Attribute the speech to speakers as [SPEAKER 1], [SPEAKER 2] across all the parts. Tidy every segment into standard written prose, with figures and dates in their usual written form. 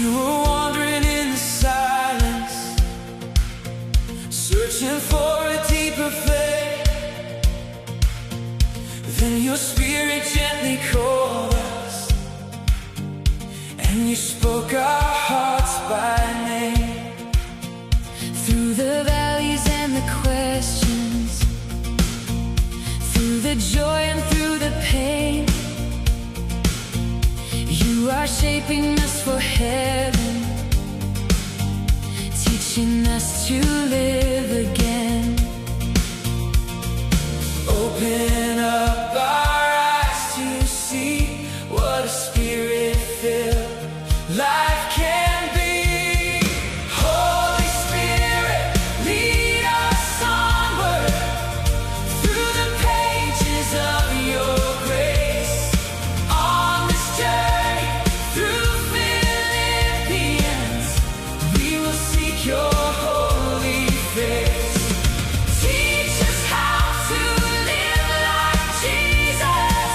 [SPEAKER 1] We were wandering in the silence, searching for a deeper faith. Then your spirit gently called us, and you spoke our hearts by name. Through the valleys and the questions, through the joy and through the pain, you are shaping us for heaven, teaching us to live again. Open up our eyes to see what a spirit-filled life can be. Holy Spirit, lead us onward through the pages of your grace. On this journey through Philippians, we will seek your holy face. Teach us how to live like Jesus,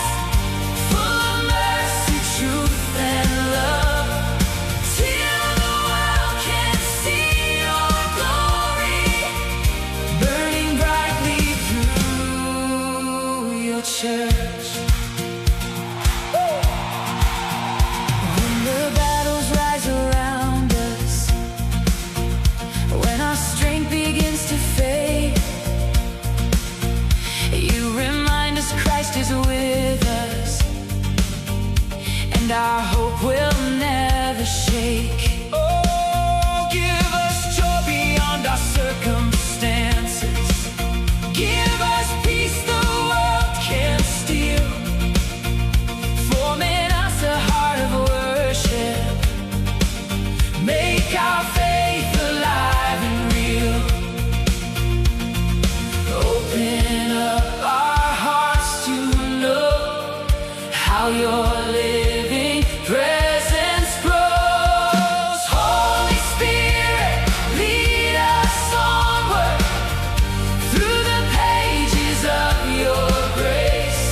[SPEAKER 1] full of mercy, truth, and love, till the world can see your glory, burning brightly through your church. When the battles rise around us, when our strength begins to fade, you remind us Christ is with us, and our hope will never shake. Oh, give us joy beyond our circumstances. Give us peace the world can't steal. Form in us a heart of worship. Make our faith alive and real. Open up our hearts to know how your living presence grows. Holy Spirit, lead us onward through the pages of your grace.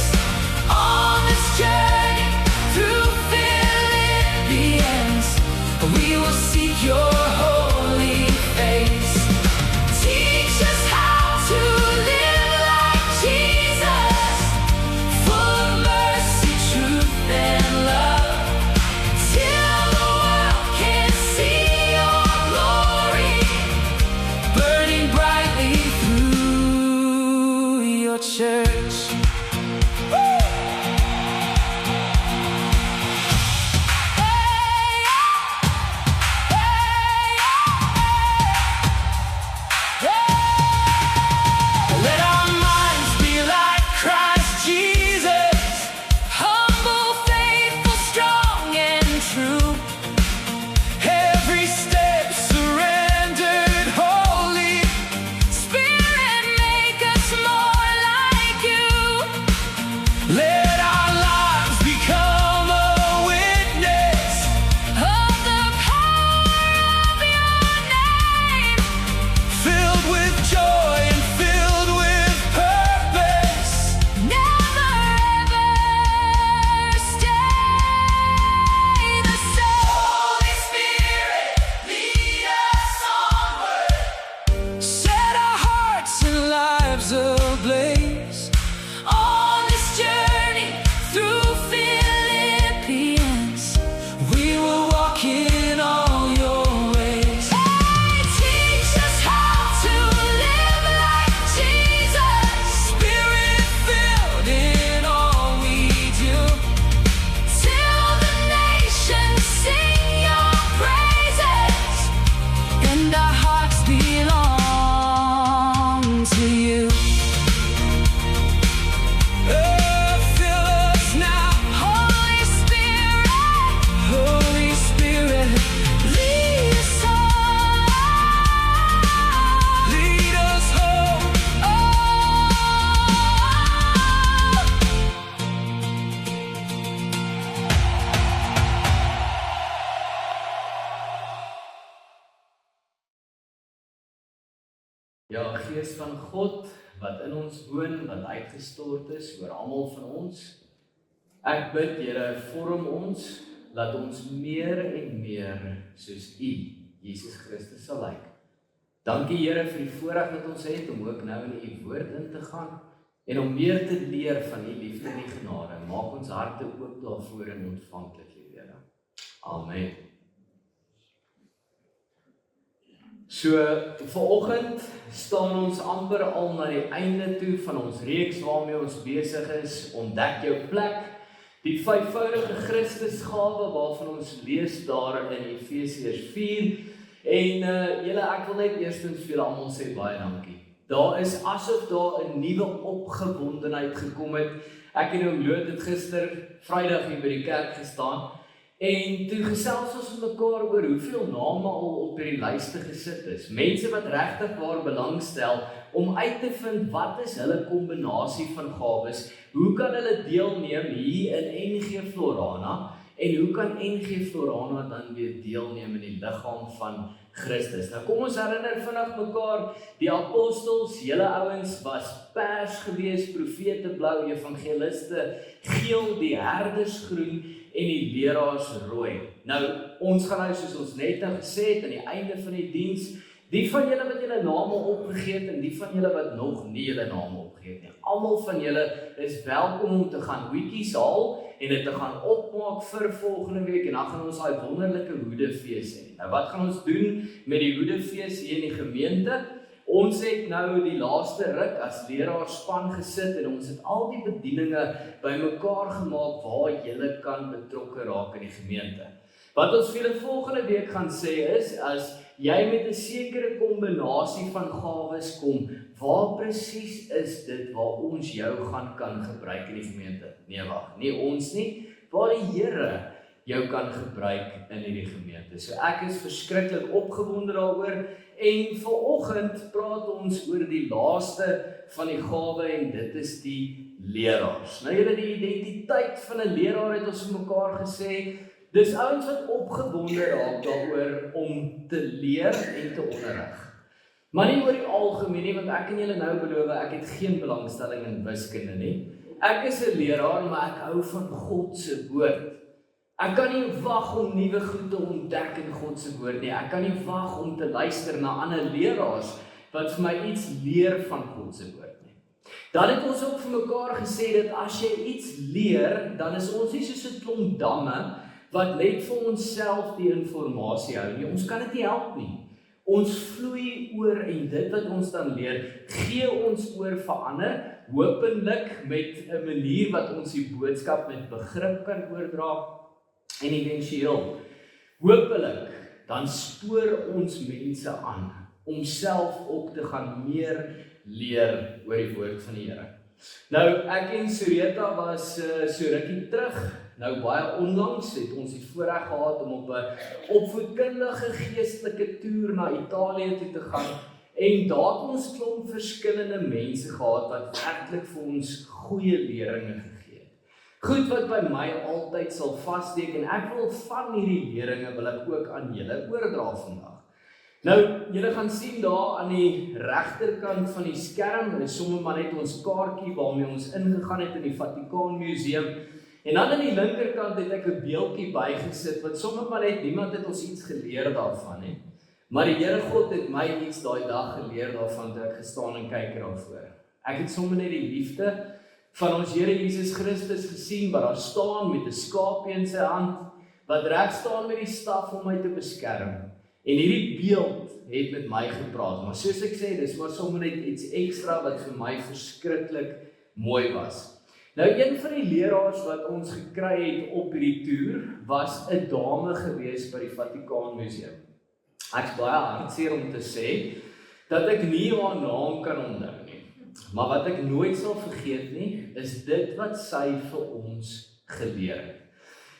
[SPEAKER 1] On this journey through Philippians, we will seek your holy face. Teach us how to live like Jesus, full of mercy, truth, and love, till the world can see your glory, burning brightly through your church. Let our minds be like Christ Jesus, humble, faithful, strong, and true. Every step surrendered wholly. Spirit, make us more like you. Let our lives become a witness of the power of your name, filled with joy and filled with purpose. Never ever stay the same. Holy Spirit, lead us onward. Set our hearts and lives ablaze. On this journey through Philippians, we will walk in all your ways. Hey, teach us how to live like Jesus, Spirit-filled in all we do, till the nations sing your praises, and our hearts belong to you. Fill us now, Holy Spirit, lead us on, lead us home.
[SPEAKER 2] Ja, Gees van God wat in ons woon, wat uitgestort is oor almal van ons. Ek bid, Here, vorm ons laat ons meer en meer soos U, Jesus Christus, sal lyk. Dankie Here vir die voorreg wat ons het om ook nou in U woord in te gaan en om meer te leer van U liefde en U genade. Maak ons harte oop daarvoor en ontvanklik, Here. Amen. So, vanoggend staan ons amper al na die einde toe van ons reeks waarmee ons besig is, ontdek jou plek, die vyfvoudige Christusgawe waarvan ons lees daar in Efesiërs 4, en julle, ek wil net eerstens vir julle almal sê baie dankie. Daar is asof daar 'n nuwe opgewondenheid gekom het. Ek en oom Loot het gister Vrydag hier by die kerk gestaan, en toe gesels ons met mekaar oor hoeveel name al op hierdie lyste gesit is. Mense wat regtig waar belangstel om uit te vind wat is hulle kombinasie van gawes, hoe kan hulle deelneem hier in NG Florana, en hoe kan NG Florana dan weer deelneem in die liggaam van Christus? Nou kom ons herinner vinnig mekaar, die apostels, julle ouens was pers gewees, profete blou, evangeliste geel, die herders groen en die leraars rooi. Nou, ons gaan nou soos ons net gesê het aan die einde van die diens, die van julle wat julle name opgegee het en die van julle wat nog nie julle name opgegee het nie. Almal van julle is welkom om te gaan hoedjies haal en dit te gaan opmaak vir volgende week, en dan gaan ons daai wonderlike hoedefees hê. Nou wat gaan ons doen met die hoedefees hier in die gemeente? Ons het nou die laaste ruk as leraarspan gesit en ons het al die bedieninge bymekaar gemaak waar julle kan betrokke raak in die gemeente. Wat ons vir julle volgende week gaan sê is, as jy met 'n sekere kombinasie van gawes kom, waar presies is dit waar ons jou kan gebruik in die gemeente? Nee, wag, nie ons nie, waar die Here jou kan gebruik in hierdie gemeente. So ek is verskriklik opgewonde daaroor, en vanoggend praat ons oor die laaste van die gawe, en dit is die leraars. Nou julle, die identiteit van 'n leraar het ons vir mekaar gesê, dis ouens wat opgewonde raak daaroor om te leer en te onderrig. Maar nie oor die algemeen nie, want ek en julle nou beloof, ek het geen belangstelling in wiskunde nie. Ek is 'n leraar, maar ek hou van God se woord. Ek kan nie wag om nuwe goed te ontdek in God se woord nie. Ek kan nie wag om te luister na ander leraars wat vir my iets leer van God se woord nie. Dan het ons ook vir mekaar gesê dat as jy iets leer, dan is ons nie soos 'n klomp damme wat net vir onsself die inligting hou nie. Ons kan dit nie help nie. Ons vloei oor, en dit wat ons dan leer, gee ons oor vir ander, hopelik met 'n manier wat ons die boodskap met begrip kan oordra, en eventueel, hopelik, dan spoor ons mense aan om self ook te gaan meer leer oor die woord van die Here. Nou, ek en Sureta was so rukkie terug. Nou baie onlangs het ons die voorreg gehad om op 'n opvoedkundige geestelike toer na Italië toe te gaan, en daar het ons klomp verskillende mense gehad wat werklik vir ons goeie leringe gegee het. Goed wat by my altyd sal vassteek, en ek wil van hierdie leringe wil ek ook aan julle oordra vandag. Nou, julle gaan sien daar aan die regterkant van die skerm, is sommer maar net ons kaartjie waarmee ons ingegaan het in die Vatikaan Museum. En dan aan die linkerkant het ek 'n beeldjie bygesit, wat sommer maar net, niemand het ons iets geleer daarvan nie. Maar die Here God het my iets daai dag geleer daarvan, toe ek gestaan en kyk daarvoor. Ek het sommer net die liefde van ons Here Jesus Christus gesien, wat daar staan met 'n skaapie in sy hand, wat reg staan met die staf om my te beskerm. En hierdie beeld het met my gepraat, maar soos ek sê, dis maar sommer net iets ekstra wat vir my verskriklik mooi was. Nou, een van die leraars wat ons gekry het op hierdie toer, was 'n dame gewees by die Vatikaan Museum. Ek is baie hartseer om te sê, dat ek nie haar naam kan onthou nie. Maar wat ek nooit sal vergeet nie, is dit wat sy vir ons geleer het.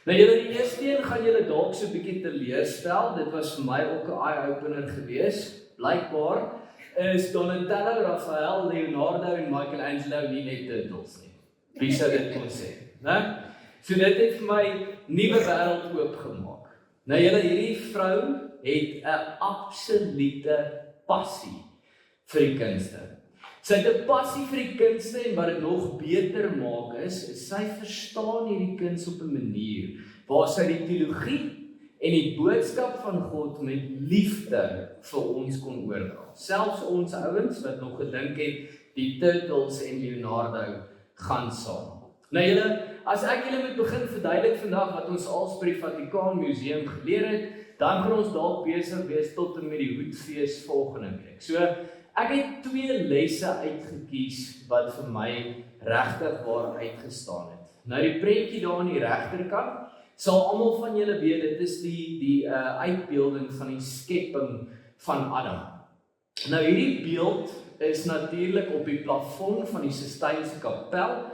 [SPEAKER 2] Nou julle, die eerste een gaan julle dalk so 'n bietjie teleurstel. Dit was vir my ook 'n eye-opener gewees. Blykbaar is Donatello, Raphael, Leonardo en Michelangelo nie net turtles nie. Wie sou dit kon sê, né? So dit het vir my nuwe wêreld oopgemaak. Nou julle, hierdie vrou het 'n absolute passie vir die kunste. Sy het 'n passie vir die kunste, en wat dit nog beter maak is sy verstaan hierdie kuns op 'n manier waar sy die teologie en die boodskap van God met liefde vir ons kon oordra. Selfs ons ouens wat nog gedink het, die Turtles en Leonardo gaan saam. Nou julle, as ek julle moet begin verduidelik vandag wat ons als by die Vatikaan Museum geleer het, dan gaan ons dalk besig wees tot en met die Hoedfees volgende week. So, ek het 2 lesse uitgekies wat vir my regtig waar uitgestaan het. Nou die prentjie daar aan die regterkant, sal almal van julle weet, dit is die uitbeelding van die skepping van Adam. Nou hierdie beeld is natuurlik op die plafon van die Sistynse kapel.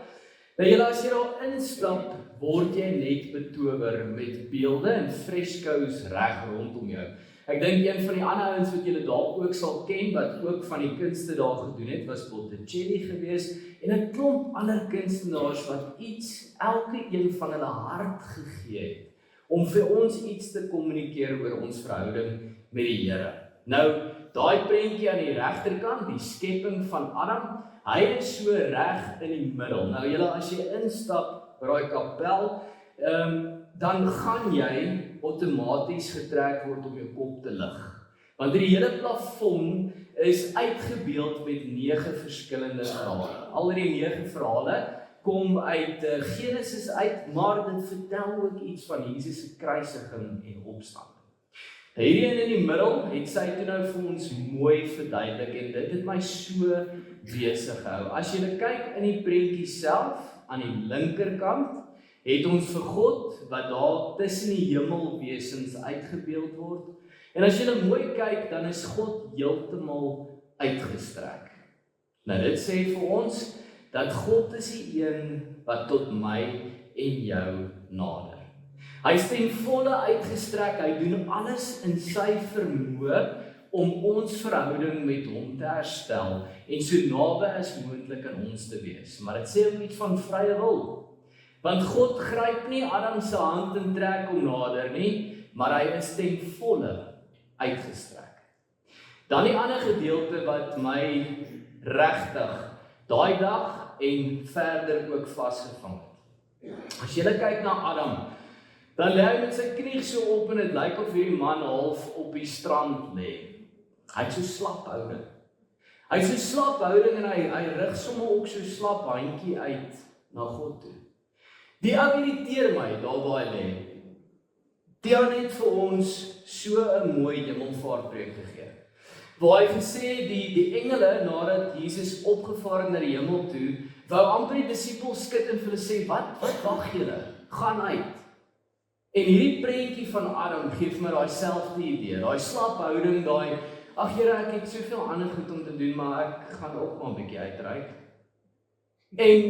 [SPEAKER 2] Nou julle, as jy daar instap, word jy net betower met beelde en fresco's reg rondom jou. Ek dink een van die ander ouens wat julle dalk ook sal ken, wat ook van die kunste daar gedoen het, was Botticelli gewees, en 'n klomp ander kunstenaars wat iets, elke een van hulle hart gegee het, om vir ons iets te kommunikeer oor ons verhouding met die Here. Nou, daai prentjie aan die regterkant, die skepping van Adam, hy is so reg in die middel. Nou julle, as jy instap by daai kapel, dan gaan jy outomaties getrek word om jou kop te lig. Want die hele plafon is uitgebeeld met 9 verskillende verhale. Al die 9 verhale kom uit Genesis uit, maar dit vertel ook iets van Jesus se kruisiging en opstanding. Hierdie in die middel het sy toe nou vir ons mooi verduidelik en dit het my so besig gehou. As jy kyk in die prentjie self, aan die linkerkant, het ons vir God wat daar tussen die hemelwesens uitgebeeld word. En as jy mooi kyk, dan is God heeltemal uitgestrek. Nou dit sê vir ons dat God is die een wat tot my en jou nader. Hy is ten volle uitgestrek, hy doen alles in sy vermoë om ons verhouding met hom te herstel en so naby as moontlik aan ons te wees. Maar dit sê ook iets van vrye wil. Want God gryp nie Adam se hand en trek hom nader nie, maar hy is ten volle uitgestrek. Dan die ander gedeelte wat my regtig daai dag en verder ook vasgevang het. As jy kyk na Adam, dan lê hy met sy knie so op en dit lyk of hierdie man half op die strand lê. Hy het so slap houding. Hy het so slap houding en hy rig sommer ook so slap handjie uit na God toe. Die irriteer my daar waar hy lê. Die het net vir ons so 'n mooi hemelvaartpreek gegee. Waar hy gesê die engele nadat Jesus opgevaar het na die hemel toe, wou amper die disippels skud en vir hulle sê, wat wag julle? Gaan uit. En hierdie prentjie van Adam gee vir my daai selfde idee, daai slaphouding, daai, ag Here, ek het soveel ander goed om te doen, maar ek gaan ook maar 'n bietjie uitreik. En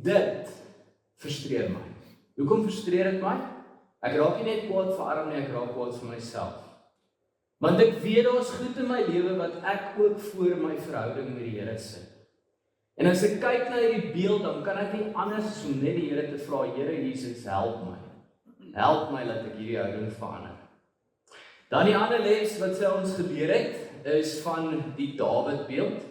[SPEAKER 2] dit frustreer my. Hoekom frustreer dit my? Ek raak nie net kwaad vir Adam nie, ek raak kwaad vir myself. Want ek weet daar's goed in my lewe wat ek ook voor my verhouding met die Here sit. En as ek kyk na hierdie beeld, dan kan ek nie anders as om net die Here te vra, Here Jesus, help my. Help my dat ek hierdie houding verander. Dan die ander les wat sy ons geleer het, is van die Dawid beeld.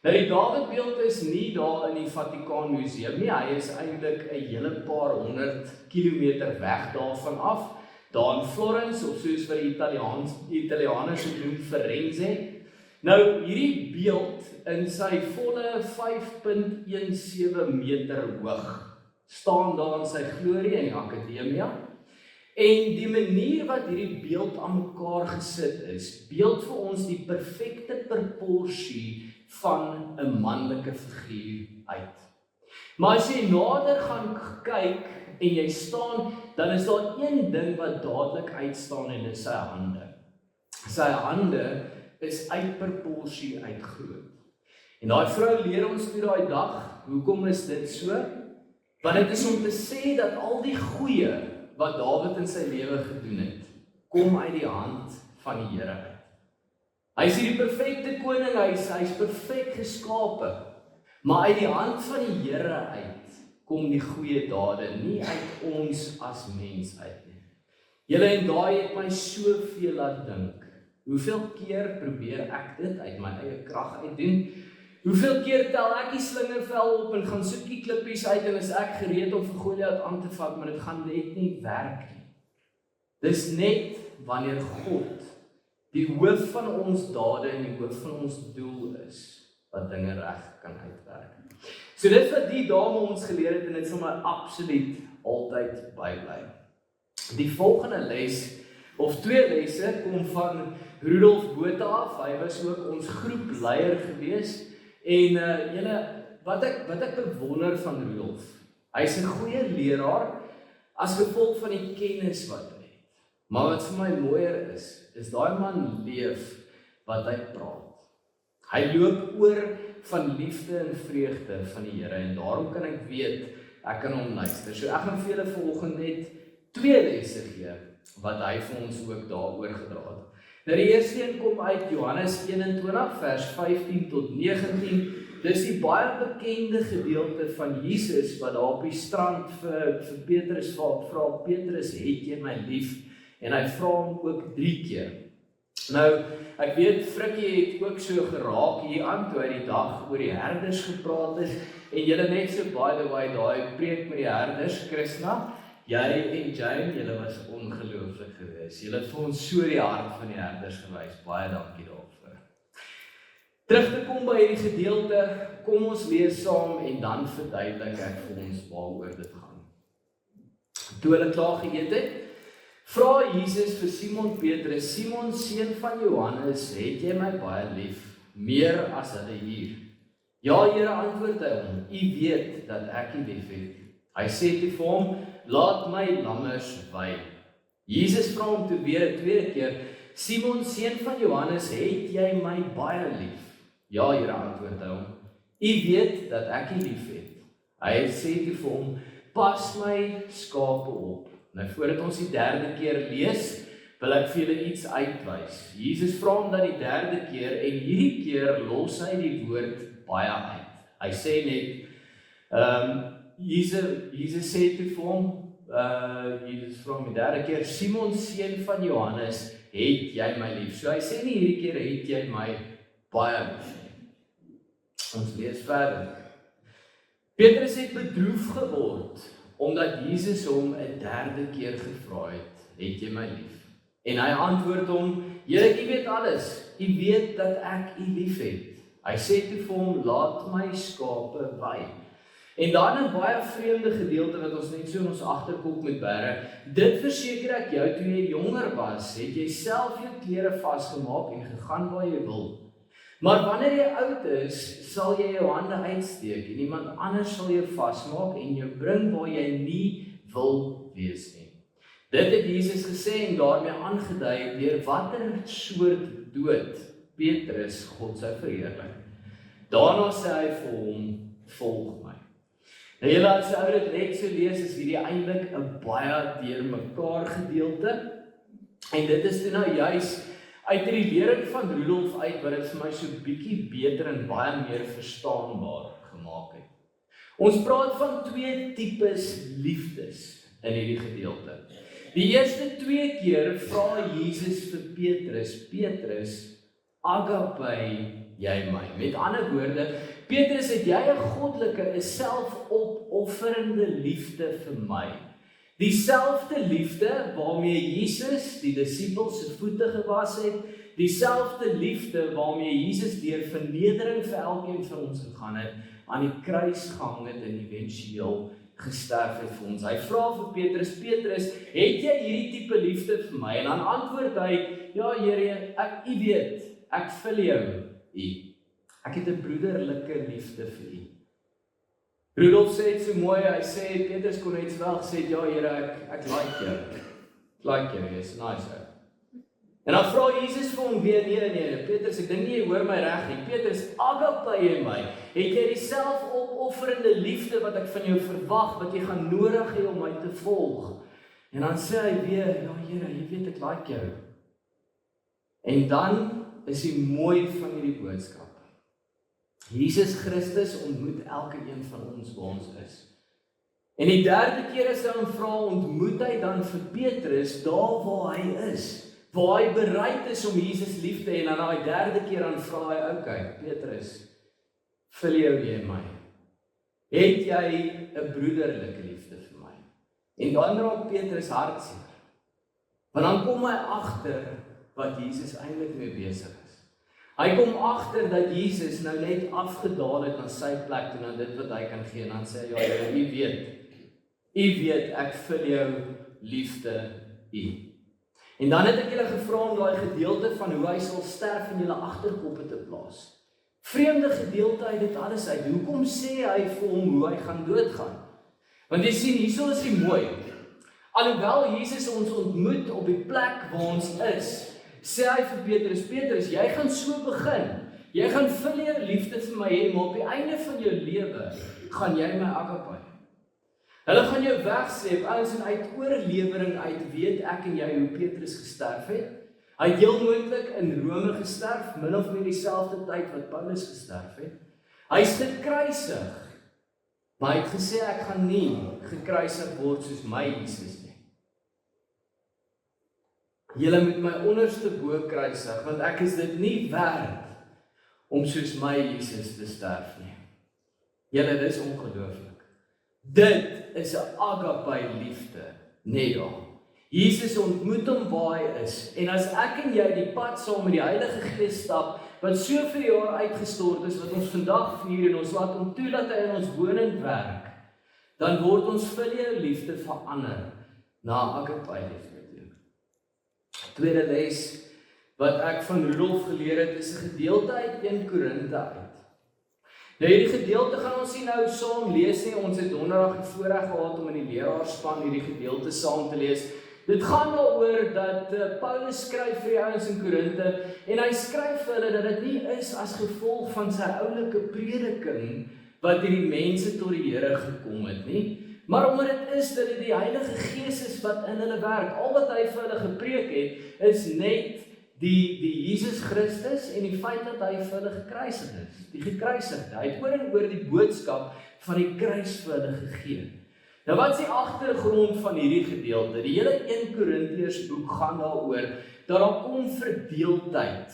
[SPEAKER 2] Nou die Dawid beeld is nie daar in die Vatikaan Museum nie, hy is eintlik 'n hele paar 100 kilometer weg daarvan af, daar in Florence, of soos wat die Italianers doen, Firenze. Nou hierdie beeld in sy volle 5.17 meter hoog, staan daar in sy glorie in die Akademia. En die manier wat hierdie beeld aan mekaar gesit is, beeld vir ons die perfekte proporsie van 'n manlike figuur uit. Maar as jy nader gaan kyk en jy staan, dan is daar een ding wat dadelik uitstaan en dit is sy hande. Sy hande is uit proporsie uit groot. En daai vrou leer ons toe daai dag, hoekom is dit so? Want dit is om te sê dat al die goeie wat Dawid in sy lewe gedoen het, kom uit die hand van die Here uit. Hy is die perfekte koning, hy is perfek geskape, maar uit die hand van die Here uit kom die goeie dade, nie uit ons as mens uit nie. Julle en daai het my soveel laat dink. Hoeveel keer probeer ek dit uit my eie krag uit doen? Hoeveel keer tel ek die slingervel op en gaan soek die klippies uit en is ek gereed om vir Goliat aan te vat, maar dit gaan net nie werk nie. Dis net wanneer God die hoof van ons dade en die hoof van ons doel is, wat dinge reg kan uitwerk. So dit wat die dame ons geleer het, en dit sal my absoluut altyd bybly. Die volgende les, of 2 lesse, kom van Rudolf Botha af. Hy was ook ons groepleier gewees, en wat ek bewonder van Rudolf, hy is 'n goeie leraar, as gevolg van die kennis wat hy het. Maar wat vir my mooier is daai man leef wat hy praat. Hy loop oor van liefde en vreugde van die Here, en daarom kan ek weet, ek kan hom luister. So ek gaan vir julle vanoggend net 2 lesse gee, wat hy vir ons ook daaroor gedra het. Nou die eerste een kom uit Johannes 21 vers 15 tot 19. Dis die baie bekende gedeelte van Jesus wat daar op die strand vir Petrus vra, Petrus, het jy my lief? En hy vra hom ook 3 keer. Nou, ek weet Frikkie het ook so geraak hier aan toe hy die dag oor die herders gepraat is, en julle net so by the way, daai preek met die herders, Krishna, jy en Jane, julle was ongelooflik geweest. Julle het vir ons so die hart van die herders gewys. Baie dankie daarvoor. Terug te kom by hierdie gedeelte, kom ons lees saam en dan verduidelik ek vir ons waaroor dit gaan. Toe hulle klaar geëet het, vra Jesus vir Simon Petrus, Simon, seun van Johannes, het jy my baie lief, meer as hulle hier? Ja, Here, antwoord hy hom, U weet dat ek U lief het. Hy sê toe vir hom, laat my lammers wei. Jesus vra hom toe weer 'n tweede keer, Simon, seun van Johannes, het jy my baie lief? Ja, Here, antwoord hy hom, U weet dat ek U lief het. Hy sê toe vir hom, pas my skape op. Nou voordat ons die 3de keer lees, wil ek vir julle iets uitwys. Jesus vra hom dan die 3de keer, en hierdie keer los hy die woord baie uit. Hy sê net, Jesus sê toe vir hom, Jesus vra hom die 3de keer, Simon, seun van Johannes, het jy my lief? So hy sê nie hierdie keer, het jy my baie lief. Ons lees verder. Petrus het bedroef geword, omdat Jesus hom 'n 3de keer gevra het jy my lief? En hy antwoord hom, Here, U weet alles, U weet dat ek U lief het. Hy sê toe vir hom, laat my skape wei. En dan 'n baie vreemde gedeelte wat ons net so in ons agterkop moet bære. Dit verseker ek jou, toe jy jonger was, het jy self jou klere vasgemaak en gegaan waar jy wil. Maar wanneer jy oud is, sal jy jou hande uitsteek en iemand anders sal jou vasmaak en jou bring waar jy nie wil wees nie. Dit het Jesus gesê en daarmee aangedui deur watter soort dood Petrus God sou verheerlik. Daarna sê hy vir hom, volg my. Nou julle as jy dit net so lees, is hierdie eintlik 'n baie deurmekaar gedeelte. En dit is toe nou juis uit die lering van Rudolf uit wat dit vir my so bietjie beter en baie meer verstaanbaar gemaak het. Ons praat van 2 tipes liefdes in hierdie gedeelte. Die eerste 2 keer vra Jesus vir Petrus, Petrus, agape jy my. Met ander woorde, Petrus, het jy 'n goddelike, 'n selfopofferende liefde vir my? Dieselfde liefde waarmee Jesus die disippels se voete gewas het, dieselfde liefde waarmee Jesus deur vernedering vir elkeen van ons gegaan het, aan die kruis gehang het en eventueel gesterf het vir ons. Hy vra vir Petrus, Petrus, het jy hierdie tipe liefde vir my? En dan antwoord hy, ja Here, U weet, ek vul jou, U. Ek het 'n broederlike liefde vir U. Rudolf sê dit so mooi, hy sê, Petrus kon net wel gesê, ja Here, ek like jou. Ek like jou, jy's nice ou. En dan vra Jesus vir hom weer, nee, Petrus, ek dink nie jy hoor my reg nie. Petrus, agape jy my? Het jy die selfopofferende liefde wat ek van jou verwag, wat jy gaan nodig hê om my te volg? En dan sê hy weer, ja Here, jy weet ek like jou. En dan is die mooi van hierdie boodskap. Jesus Christus ontmoet elke een van ons waar ons is. En die 3de keer as hy hom vra, ontmoet hy dan vir Petrus daar waar hy is. Waar hy bereid is om Jesus lief te hê, en dan daai 3de keer dan vra hy, okay, Petrus, vul jy my? Het jy 'n broederlike liefde vir my? En dan raak Petrus hartseer. Want dan kom hy agter wat Jesus eintlik mee besig is. Hy kom agter dat Jesus nou net afgedaal het na sy plek toe, na dit wat hy kan gee, en dan sê hy, ja, Here, U weet, ek vul jou liefde U. En dan het ek julle gevra om daai gedeelte van hoe hy sal sterf in julle agterkoppe te plaas. Vreemde gedeelte uit dit alles uit. Hoekom sê hy vir hom hoe hy gaan doodgaan? Want jy sien, hierso is die mooi. Alhoewel Jesus ons ontmoet op die plek waar ons is, sê hy vir Petrus, jy gaan so begin. Jy gaan vul jou liefde vir my hê, maar op die einde van jou lewe gaan jy my agape. Hulle gaan jou wegsleep, ouens, en uit oorlewering uit weet ek en jy hoe Petrus gesterf het. Hy het heel moontlik in Rome gesterf, min of meer dieselfde tyd wat Paulus gesterf het. Hy is gekruisig, maar hy het gesê ek gaan nie gekruisig word soos my Jesus nie. Julle moet my onderste bo kruisig, want ek is dit nie werd om soos my Jesus te sterf nie. Julle, dis ongelooflik. Dit is 'n agape liefde, nee ja. Jesus ontmoet hom waar hy is, en as ek en jy die pad saam met die Heilige Gees stap, wat soveel jaar uitgestort is, wat ons vandag vier, en ons laat hom toe dat hy in ons wonend werk, dan word ons filiale liefde verander na agape liefde toe. Tweede les wat ek van Rudolf geleer het, is 'n gedeelte uit 1 Korinte uit. Nou hierdie gedeelte gaan ons nie nou saam lees nie. Ons het donderdag die voorreg gehad om in die leraarspan hierdie gedeelte saam te lees. Dit gaan daaroor dat Paulus skryf vir die ouens in Korinte, en hy skryf vir hulle dat dit nie is as gevolg van sy oulike prediking wat hierdie mense tot die Here gekom het nie, maar omdat dit is dat dit die Heilige Gees is wat in hulle werk. Al wat hy vir hulle gepreek het, is net die Jesus Christus en die feit dat hy vir hulle gekruisig is, die gekruisigde. Hy het oor en oor die boodskap van die kruis vir hulle gegee. Nou wat is die agtergrond van hierdie gedeelte? Die hele 1 Korintiërs boek gaan daaroor dat daar kom verdeeldheid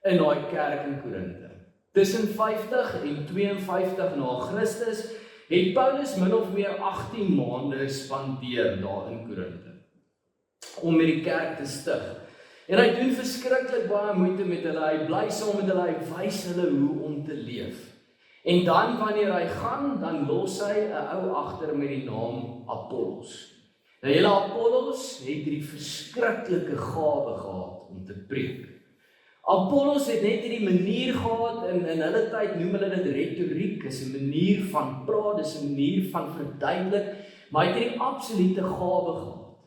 [SPEAKER 2] in daai kerk in Korinte. Tussen 50 en 52 na Christus het Paulus min of meer 18 maande spandeer daar in Korinte om met die kerk te stig. En hy doen verskriklik baie moeite met hulle, hy bly saam met hulle, hy wys hulle hoe om te leef. En dan wanneer hy gaan, dan los hy 'n ou agter met die naam Apollos. Nou julle, Apollos het hierdie verskriklike gawe gehad om te preek. Apollos het net hierdie manier gehad, in hulle tyd noem hulle dit retoriek, is 'n manier van praat, dis 'n manier van verduidelik, maar hy het hierdie absolute gawe gehad.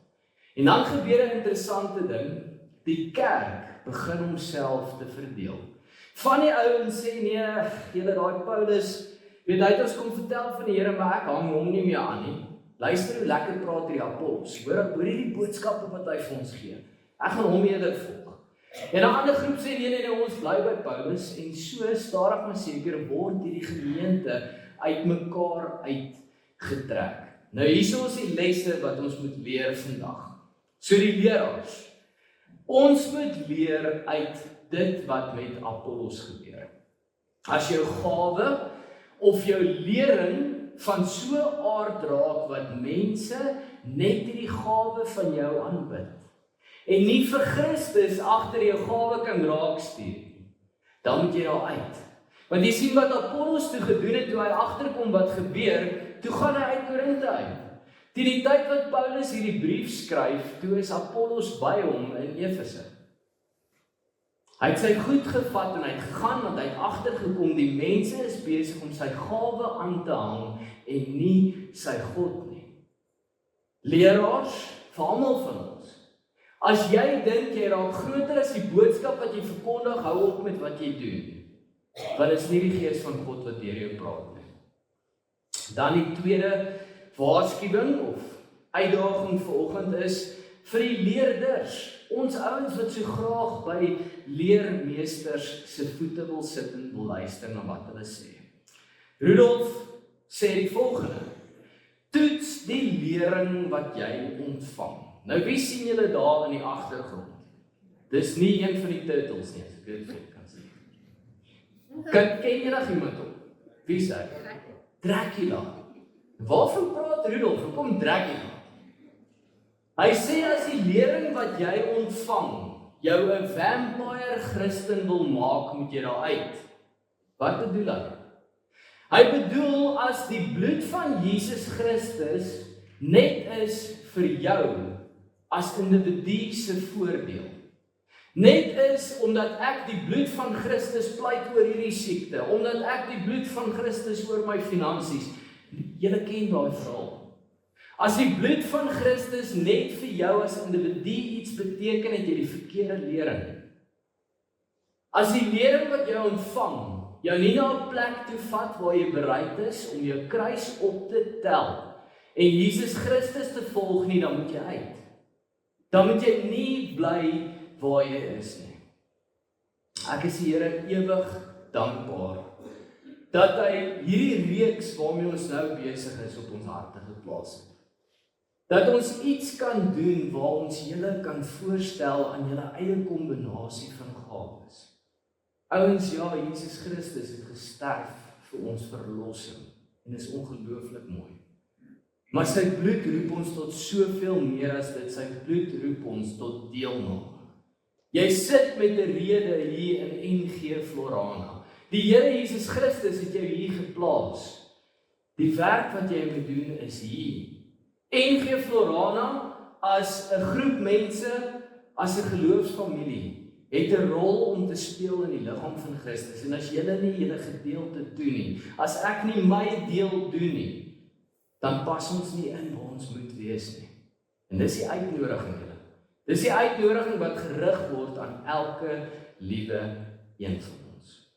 [SPEAKER 2] En dan gebeur 'n interessante ding. Die kerk begin homself te verdeel. Van die ouens sê, nee, julle daai Paulus, weet hy het ons kom vertel van die Here, maar ek hang hom nie meer aan nie. Luister hoe lekker praat hierdie Apollos. Hoor hierdie boodskappe wat hy vir ons gee. Ek gaan hom eerder volg. En 'n ander groep sê, nee, ons bly by Paulus, en so stadig maar seker word hierdie gemeente uitmekaar uitgetrek. Nou hierso is die lesse wat ons moet leer vandag. So die leraars, ons moet leer uit dit wat met Apollos gebeur. As jou gawe of jou lering van so 'n aard raak wat mense net hierdie gawe van jou aanbid en nie vir Christus agter jou gawe kan raakstuur, dan moet jy daar uit. Want jy sien wat Apollos toe gedoen het, toe hy agterkom wat gebeur, toe gaan hy uit Korinte uit. Teen die tyd wat Paulus hierdie brief skryf, toe is Apollos by hom in Efese. Hy het sy goed gevat en hy het gegaan, want hy het agtergekom, die mense is besig om sy gawe aan te hang en nie sy God nie. Leraars, vir almal van ons, as jy dink jy raak groter as die boodskap wat jy verkondig, hou op met wat jy doen. Want dit is nie die Gees van God wat deur jou praat nie. Dan die tweede waarskuwing of uitdaging vanoggend is vir die leerders. Ons ouens wat so graag by leermeesters se voete wil sit en wil luister na wat hulle sê. Rudolf sê die volgende: toets die lering wat jy ontvang. Nou wie sien julle daar in die agtergrond? Dis nie een van die turtles nie, as ek dit kan sê. Ken jy nog iemand op? Wie sê? Dracula. Waarvan praat Rudolf? Hoekom Dracula? Hy sê as die lering wat jy ontvang, jou 'n vampire Christen wil maak, moet jy daar uit. Wat bedoel hy? Hy bedoel as die bloed van Jesus Christus net is vir jou as individu se voordeel. Net is omdat ek die bloed van Christus pleit oor hierdie siekte, omdat ek die bloed van Christus oor my finansies. Julle ken daai verhaal. As die bloed van Christus net vir jou as individu iets beteken, het jy die verkeerde lering. As die lering wat jy ontvang, jou nie na 'n plek toe vat waar jy bereid is om jou kruis op te tel en Jesus Christus te volg nie, dan moet jy uit. Dan moet jy nie bly waar jy is nie. Ek is die Here ewig dankbaar dat hy hierdie reeks waarmee ons nou besig is op ons harte geplaas het. Dat ons iets kan doen waar ons julle kan voorstel aan julle eie kombinasie van gawes. Ouens, ja, Jesus Christus het gesterf vir ons verlossing en is ongelooflik mooi. Maar sy bloed roep ons tot soveel meer as dit. Sy bloed roep ons tot deelname. Jy sit met 'n rede hier in NG Florana. Die Here Jesus Christus het jou hier geplaas. Die werk wat jy moet doen is hier. NG Florana as 'n groep mense, as 'n geloofsfamilie, het 'n rol om te speel in die liggaam van Christus. En as julle nie julle gedeelte doen nie, as ek nie my deel doen nie, dan pas ons nie in waar ons moet wees nie. En dis die uitnodiging julle. Dis die uitnodiging wat gerig word aan elke liewe een van ons.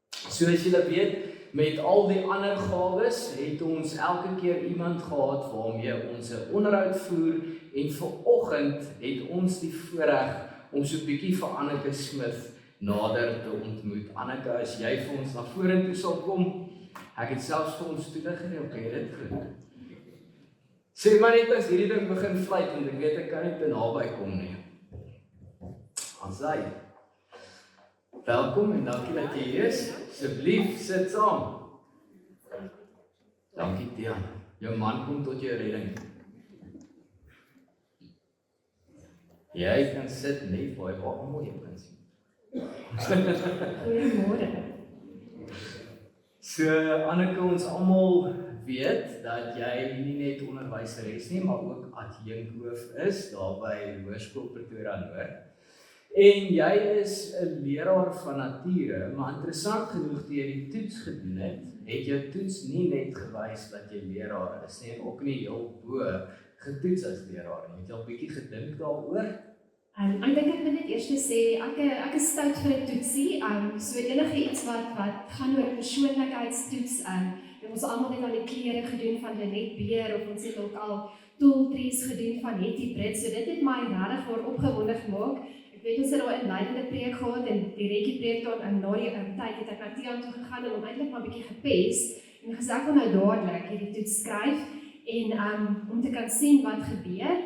[SPEAKER 2] Soos julle weet, met al die ander gawes het ons elke keer iemand gehad waarmee ons 'n onderhoud voer en vanoggend het ons die voorreg om so 'n bietjie vir Anneke Smith nader te ontmoet. Anneke, as jy vir ons na vorentoe sal kom, ek het selfs vir ons toegegeneem, kan jy dit groet? Sê maar net as hierdie ding begin fluit, want ek weet ek kan nie te naby kom nie. Ansai. Welkom en dankie dat jy hier is. Asseblief, sit saam. Dankie, Tian. Jou man kom tot jou redding. Jy kan sit net waar jy almal jy kan sien.
[SPEAKER 3] Goeiemôre.
[SPEAKER 2] So, Anneke, ons almal weet dat jy nie net onderwyseres nie, maar ook adjunkhoof is daar by Hoërskool Pretoria Noord. En jy is 'n leraar van nature, maar interessant genoeg toe jy die toets gedoen het, het jou toets nie net gewys dat jy leraar is nie, en ook nie heel bo getoets as leraar nie. Het jy al 'n bietjie gedink daaroor?
[SPEAKER 3] Ek dink ek wil net eers sê, ek is stout vir 'n toetsie, so enige iets wat gaan oor 'n persoonlikheidstoets, ons almal het al die klere gedoen van Lenet Beer, of ons het ook al tooltrees gedoen van Hetty Brits, so dit het my regtig voor opgewonde gemaak. Ek weet ons het daar 'n leidende preek gehad en die rekkie preek tot en na die tyd het ek na Tian toe gegaan en hom eintlik maar 'n bietjie gepes en gesê ek wil nou dadelik hierdie toets skryf en om te kan sien wat gebeur.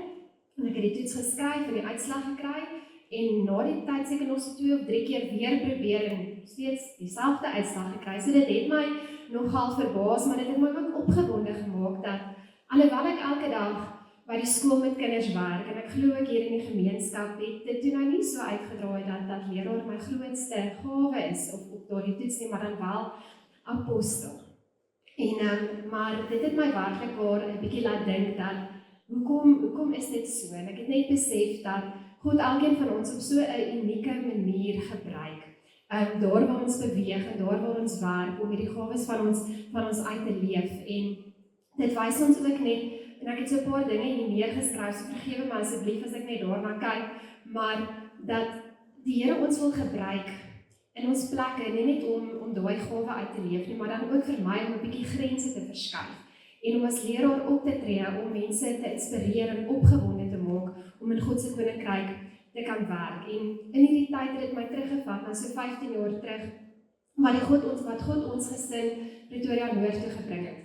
[SPEAKER 3] En ek het die toets geskryf en die uitslag gekry en na die tyd seker nog so 2 of 3 keer weer probeer en steeds dieselfde uitslag gekry. So dit het my nogal verbaas, maar dit het my ook opgewonde gemaak dat alhoewel ek elke dag by die skool met kinders werk en ek glo ek hier in die gemeenskap het dit toe nou nie so uitgedraai dat leraar my grootste gawe is op daardie toets nie, maar dan wel apostel. En maar dit het my werklik waar 'n bietjie laat dink dat hoekom is dit so? En ek het net besef dat God elkeen van ons op so 'n unieke manier gebruik. Daar waar ons beweeg en daar waar ons werk om hierdie gawes van ons uit te leef. En dit wys ons ook net, en ek het so 'n paar dinge hier neergeskryf, so vergewe my asseblief as ek net daarna kyk, maar dat die Here ons wil gebruik in ons plekke, nie net om daai gawe uit te leef nie, maar dan ook vir my om 'n bietjie grense te verskuif. En om as leraar op te tree, om mense te inspireer en opgewonde te maak, om in God se koninkryk te kan werk. En in hierdie tyd het dit my teruggevat, na so 15 jaar terug, wat God ons gesin Pretoria Noord toe gebring het.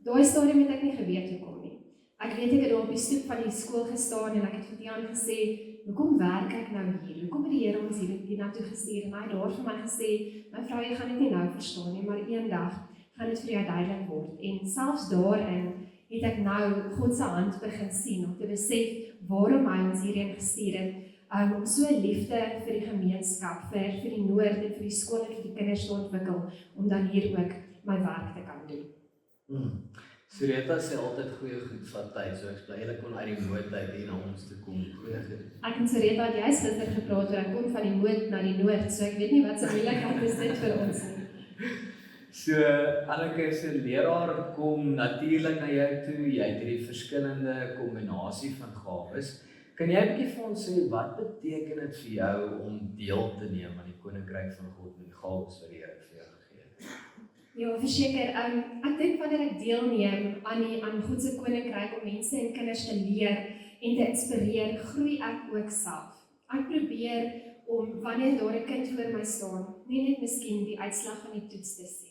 [SPEAKER 3] Daai stadium het ek nie geweet hoe kom nie. Ek weet ek het daar op die stoep van die skool gestaan en ek het vir Tian gesê, hoekom werk ek nou hier? Hoekom het die Here ons hier na toe gestuur? En hy het daar vir my gesê, my vrou, jy gaan dit nie nou verstaan nie, maar eendag gaan dit vir jou duidelik word. En selfs daarin het ek nou God se hand begin sien, om te besef waarom hy ons hierheen gestuur het, om so liefde vir die gemeenskap, vir die noord en vir die skool en vir die kinders te ontwikkel, om dan hier ook my werk te kan doen.
[SPEAKER 2] Sureta sê altyd goeie goed vat tyd, so ek is bly hulle kon uit die nood uit hier na ons toe kom. Goeie goed.
[SPEAKER 3] Ek en Sureta het juist gister gepraat oor ek kom van die nood na die noord, so ek weet nie wat se moeilikheid is dit vir ons nie.
[SPEAKER 2] So, Anneke, so leraar kom natuurlik na jou toe, jy het hierdie verskillende kombinasie van gawes. Kan jy 'n bietjie vir ons sê, wat beteken dit vir jou om deel te neem aan die Koninkryk van God met die gawes wat die Here vir jou gegee het?
[SPEAKER 3] Ja, verseker. Ek dink wanneer ek deelneem aan God se Koninkryk om mense en kinders te leer en te inspireer, groei ek ook self. Ek probeer om wanneer daar 'n kind voor my staan, nie net miskien die uitslag van die toets te sien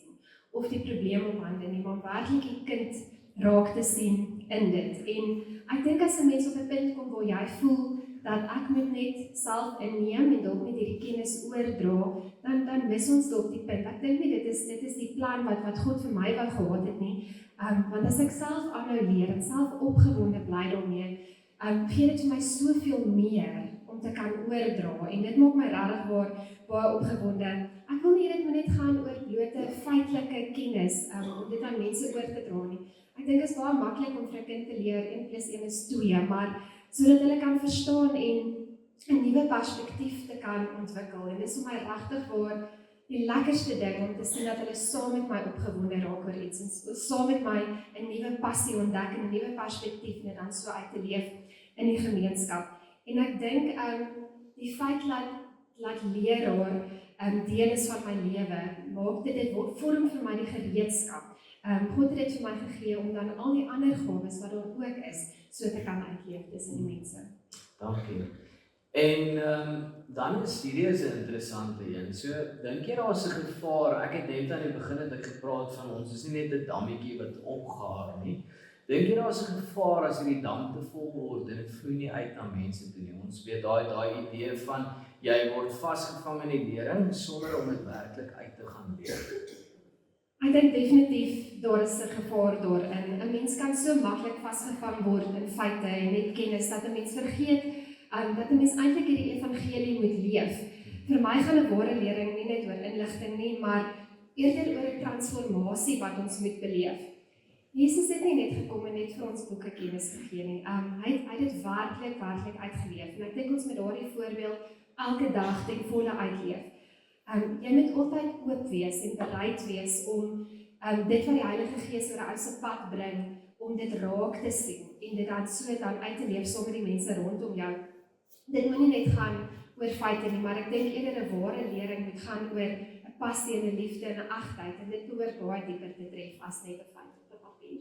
[SPEAKER 3] of die probleem op hande nie, maar werklik die kind raak te sien in dit. En ek dink as 'n mens op 'n punt kom waar jy voel dat ek moet net self inneem en dalk net hierdie kennis oordra, dan mis ons dalk die punt. Ek dink nie dit is die plan wat God vir my wou gehad het nie. Want as ek self aanhou leer en self opgewonde bly daarmee, gee dit vir my soveel meer om te kan oordra, en dit maak my regtig baie opgewonde. Ek wil nie dit moet net gaan oor blote feitelike kennis om dit aan mense oor te dra nie. Ek dink dit is baie maklik om vir 'n kind te leer 1 + 1 is 2, maar sodat hulle kan verstaan en 'n nuwe perspektief te kan ontwikkel. En dit is vir my regtig waar die lekkerste ding om te sien dat hulle saam met my opgewonde raak oor iets en saam met my 'n nuwe passie ontdek en 'n nuwe perspektief en dan so uit te leef in die gemeenskap. En ek dink die feit dat leraar deel is van my lewe, maak dit vorm vir my die gereedskap. God het dit vir my gegee om dan al die ander gawes wat daar ook is, so te kan uitleef tussen die mense.
[SPEAKER 2] Dankie. En dan is hierdie 'n interessante een. So, dink jy daar is 'n gevaar? Ek het net aan die begin het ek gepraat van ons is nie net 'n dammetjie wat opgaar nie. Dink jy daar is 'n gevaar as hierdie dam te vol word en dit vloei nie uit na mense toe nie? Ons weet daai idee van jy word vasgevang in die lering sonder om dit werklik uit te gaan leer.
[SPEAKER 3] Ek dink definitief daar is 'n gevaar daarin. 'n Mens kan so maklik vasgevang word in feite en net kennis dat 'n mens vergeet dat 'n mens eintlik hierdie evangelie moet leef. Vir my gaan 'n ware lering nie net oor inligting nie, maar eerder oor 'n transformasie wat ons moet beleef. Jesus het nie net gekom en net vir ons boeke kennis gegee nie. Hy het dit werklik uitgeleef. En ek dink ons moet daardie voorbeeld elke dag ten volle uitleef. Jy moet altyd oop wees en bereid wees om dit wat die Heilige Gees oor 'n ou se pad bring, om dit raak te sien en dit dan so uit te leef saam met die mense rondom jou. Dit moet nie net gaan oor feite nie, maar ek dink eerder 'n ware lering moet gaan oor 'n passie en 'n liefde en 'n egtheid, en dit behoort baie dieper te tref as net 'n feit op 'n papier.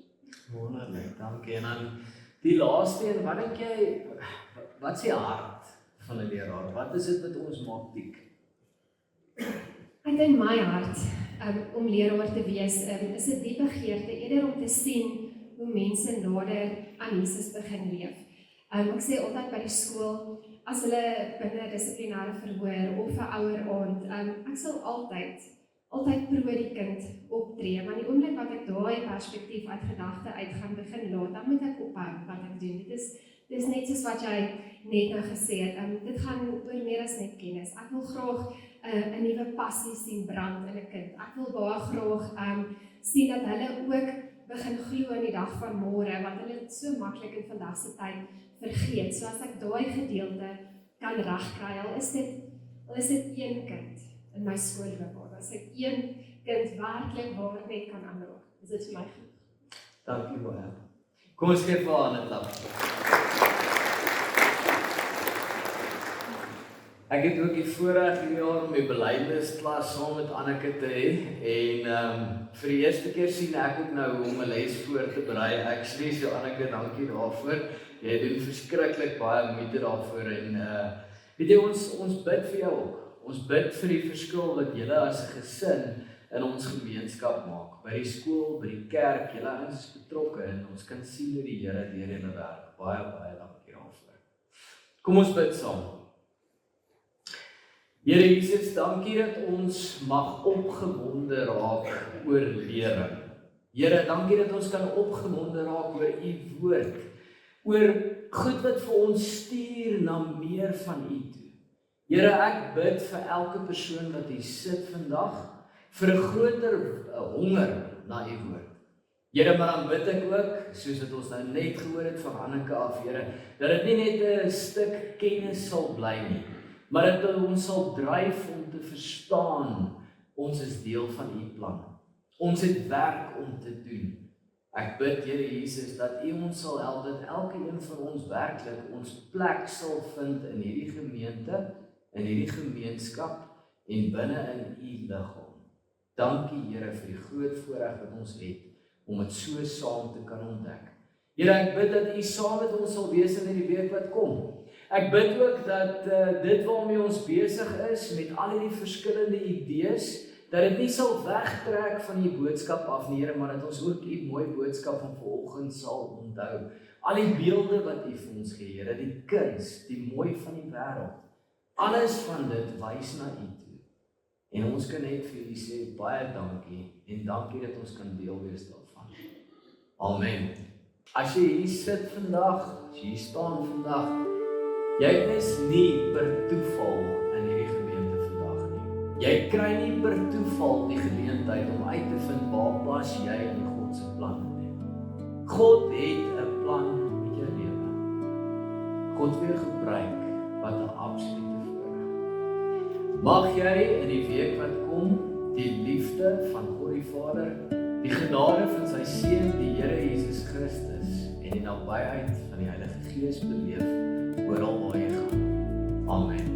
[SPEAKER 2] Wonderlik, dankie. En dan die laaste een, wat dink jy, wat is die hart van 'n leraar? Wat is dit wat ons maak tik?
[SPEAKER 3] Ek dink my hart om leraar te wees is 'n diep begeerte eerder om te sien hoe mense nader aan Jesus begin leef. Ek sê altyd by die skool, as hulle binne dissiplinêre verhoor of 'n ouer aand, ek sal altyd pro die kind optree, want die oomblik wat ek daai perspektief uit gedagte uit gaan begin laat, dan moet ek ophou wat ek doen. Dit is net soos wat jy net nou gesê het, dit gaan oor meer as net kennis. Ek wil graag 'n nuwe passie sien brand in 'n kind. Ek wil baie graag sien dat hulle ook begin glo in die dag van môre, want hulle het so maklik in vandag se tyd vergeet. So as ek daai gedeelte kan regkry, al is dit een kind in my skoolloopbaan, as ek een kind werklik waar net kan aanraak, is dit vir my genoeg.
[SPEAKER 2] Dankie baie. Kom ons gee vir haar 'n klap. Ek het ook die voorreg hierdie jaar om die belydensklas saam met Anneke te hê, en vir die eerste keer sien ek ook nou hoe om 'n les voor te berei. Ek sê so Anneke, dankie daarvoor. Jy doen verskriklik baie moeite daarvoor, en weet jy, ons bid vir jou ook. Ons bid vir die verskil wat julle as 'n gesin in ons gemeenskap maak. By die skool, by die kerk, julle ouens is betrokke en ons kan sien hoe die Here deur julle werk. Baie dankie daarvoor. Kom ons bid saam. Here Jesus, dankie dat ons mag opgewonde raak oor lering. Here, dankie dat ons kan opgewonde raak oor u woord, oor goed wat vir ons stuur na meer van u toe. Here, ek bid vir elke persoon wat hier sit vandag, vir 'n groter honger na u woord. Here, maar dan bid ek ook, soos wat ons nou net gehoor het van Anneke af, Here, dat dit nie net 'n stuk kennis sal bly nie, maar dat dit ons sal dryf om te verstaan, ons is deel van u plan. Ons het werk om te doen. Ek bid, Here Jesus, dat u ons sal help, dat elke een van ons werklik ons plek sal vind in hierdie gemeente, in hierdie gemeenskap en binne in u liggaam. Dankie, Here, vir die groot voorreg wat ons het, om dit so saam te kan ontdek. Here, ek bid dat u saam met ons sal wees in die week wat kom. Ek bid ook dat dit waarmee ons besig is, met al die verskillende idees, dat dit nie sal wegtrek van die boodskap af nie, Here, maar dat ons ook die mooi boodskap van vanoggend sal onthou. Al die beelde wat u vir ons gee, Here, die kuns, die mooi van die wêreld, alles van dit wys na u toe. En ons kan net vir u sê, baie dankie, en dankie dat ons kan deel wees daarvan. Amen. As jy hier sit vandag, as jy hier staan vandag, jy is nie per toeval in hierdie gemeente vandag nie. Jy kry nie per toeval die geleentheid om uit te vind waar pas jy in God se plan nie. God het 'n plan met jou lewe. God wil jou gebruik, wat 'n absolute voorreg. Mag jy in die week wat kom, die liefde van God die Vader, die genade van sy Seun, die Here Jesus Christus, en die nabyheid van die Heilige Gees beleef oral waar jy gaan. Amen.